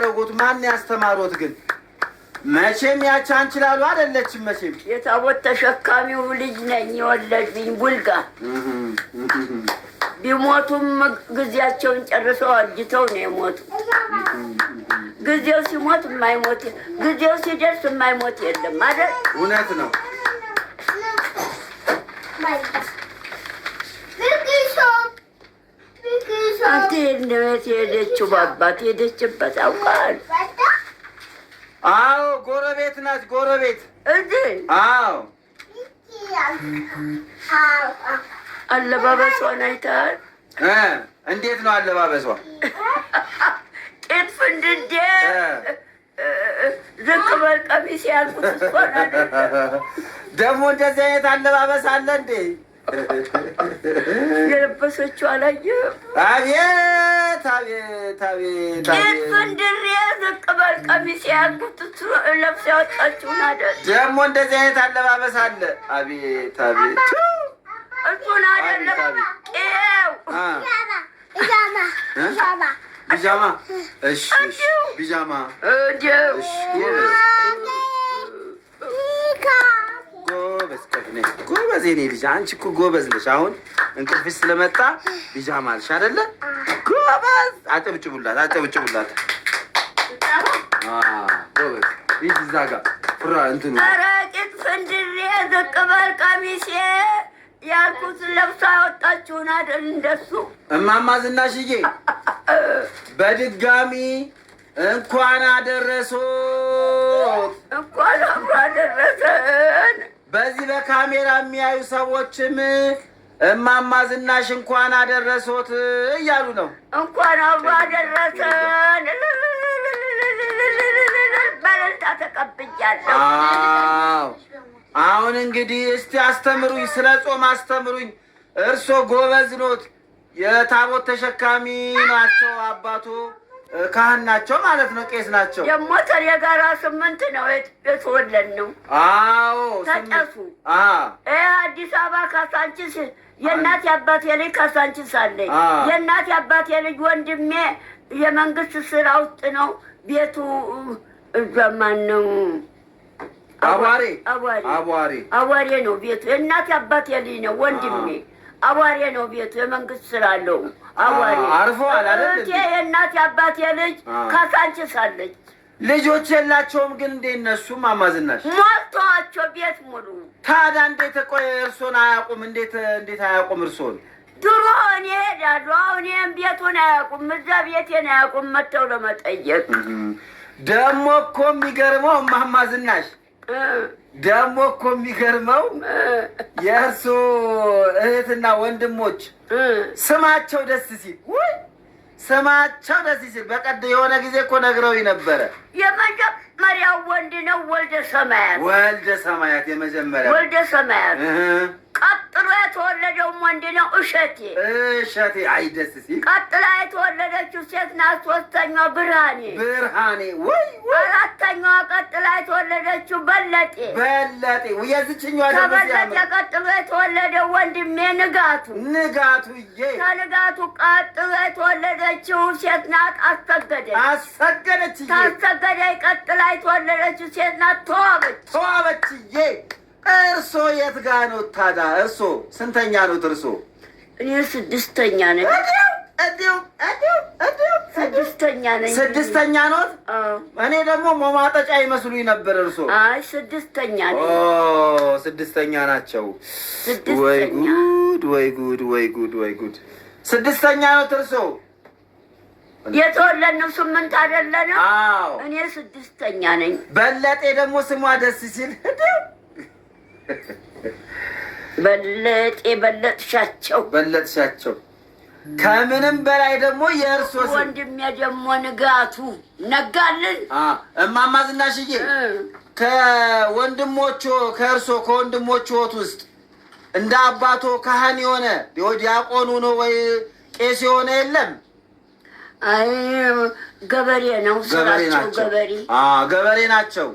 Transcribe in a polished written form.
ያደረጉት? ማን ያስተማሩት ግን? መቼም ያቺ አንቺ ላሉ አይደለችም። መቼም የታቦት ተሸካሚው ልጅ ነኝ የወለድኝ ቡልጋ። ቢሞቱም ጊዜያቸውን ጨርሰው አርጅተው ነው የሞቱ። ጊዜው ሲሞት የማይሞት ጊዜው ሲደርስ የማይሞት የለም አይደል? እውነት ነው። አንተ የት ሄደችው? ባባት ሄደችበት አውቃል። አዎ ጎረቤት ናት። ጎረቤት እዚህ። አዎ አለባበሷን አይተሃል? እንዴት ነው አለባበሷ? ቄጥ ፍንድዴ ዝቅ በል ቀሚስ ያልኩት እሷን አይደል? ደግሞ እንደዚህ አይነት አለባበስ አለ እንዴ? የለበሰችው አላየህም? አቤት አቤት አቤት! ቄጥ ፍንድሬ ዝቅ በል ቀሚስ ያልኩት እሱ ለብሳ ያወጣችውን አይደል? ደግሞ እንደዚህ አይነት አለባበስ አለ። አቤት አቤት! እሱን አይደለም ቄው ቢጃማ። እሺ ቢጃማ። ጎበዝ የኔ ልጅ፣ አንቺ እኮ ጎበዝ ነሽ። አሁን እንቅልፍሽ ስለመጣ ቢጃማ አልሽ አይደለ? ጎበዝ። አጨብጭቡላት፣ አጨብጭቡላት። ጎበዝ። ይህ እዛ ጋር ፍራ እንትኑ ቄጥ ፍንድሬ ዝቅ በል ቀሚሴ ያልኩት ለብሳ ያወጣችውን አይደል? እንደሱ እማማ ዝናሽዬ በድጋሚ እንኳን አደረሶት። እንኳን አብሮ አደረሰን። በዚህ በካሜራ የሚያዩ ሰዎችም እማማ ዝናሽ እንኳን አደረሶት እያሉ ነው። እንኳን አብሮ አደረሰን። በለልታ ተቀብያለሁ። አሁን እንግዲህ እስቲ አስተምሩኝ፣ ስለ ጾም አስተምሩኝ። እርሶ ጎበዝ ኖት፣ የታቦት ተሸካሚ ናቸው፣ አባቶ ካህን ናቸው ማለት ነው፣ ቄስ ናቸው። የሞተር የጋራ 8 ነው የተወለድ ነው። አዎ ተጨሱ አዲስ አበባ ካሳንቺስ የእናት የአባቴ ልጅ ካሳንቺስ አለኝ። የእናት የአባቴ ልጅ ወንድሜ የመንግስት ስራ ውስጥ ነው ቤቱ። ማን ነው? አዋሬ አዋሬ ነው ቤቱ። የእናት የአባቴ ልጅ ነው ወንድሜ። አዋሬ ነው ቤቱ። የመንግስት ስራ አለው። አዋሬ አርፈዋል አይደል? የእናት የአባቴ ልጅ ካሳንቺስ አለች። ልጆች የላቸውም ግን እንዴ? እነሱ እማማ ዝናሽ ሞልተዋቸው ቤት ሙሉ። ታዲያ እንዴት ቆይ እርሶን አያውቁም? እንዴት አያውቁም እርሶን? ድሮ እኔ ሄዳለሁ፣ አሁን ይህም ቤቱን አያውቁም፣ እዛ ቤቴን አያውቁም። መጥተው ለመጠየቅ ደግሞ እኮ የሚገርመው እማማ ዝናሽ ደግሞ እኮ የሚገርመው የእርሶ እህትና ወንድሞች ስማቸው ደስ ሲል ስማቸው ደስ ሲል በቀደ የሆነ ጊዜ እኮ ነግረውኝ ነበረ። የመጀመሪያው ወንድ ነው ወልደ ሰማያት። ወልደ ሰማያት የመጀመሪያ ወልደ ሰማያት። ቀጥሎ የተወለደው ወንድ ነው እሸቴ። እሸቴ አይ ደስ ሲል። ቀጥላ የተወለደችው ሴት ናት። ሶስተኛዋ ብርሃኔ። ብርሃኔ ወይ አራተኛዋ ቀጥላ የተወለደችው በለጤ። በለጤ የዝችኛዋ ከበለጤ ቀጥሎ የተወለደው ወንድሜ ንጋቱ። ንጋቱዬ ከንጋቱ ቀጥሎ የተወለደችው ሴት ናት አሰገደች። አሰገደች። ታሰገደች ቀጥላ የተወለደችው ሴት ናት ተዋበች። ተዋበችዬ። እርሶ የት ጋ ነው ታዲያ? እርሶ ስንተኛ ኖት? እርሶ? እኔ 6ኛ ነኝ። ስድስተኛ ነኝ። 6ኛ ኖት? እኔ ደግሞ መማጠጫ ይመስሉኝ ነበር እርሶ። አይ 6ኛ ነኝ። 6ኛ ናቸው። ወይ ጉድ ወይ ጉድ ወይ ጉድ ወይ ጉድ! 6ኛ ኖት እርሶ? የተወለድነው 8 አይደለንም? አዎ እኔ 6ኛ ነኝ። በለጤ ደግሞ ስሟ ደስ ሲል በለጥሻቸው። ከምንም በላይ ደግሞ የእርሶ ወንድሜ ደግሞ ንጋቱ ነጋልን። እማማ ዝናሽዬ ከወንድሞቹ ከወንድሞቹ ውስጥ እንደ አባቶ ካህን የሆነ ዲያቆኑ ነው ወይ ቄስ የሆነ የለም? አይ ገበሬ ነው ስራቸው። ገበሬ ናቸው።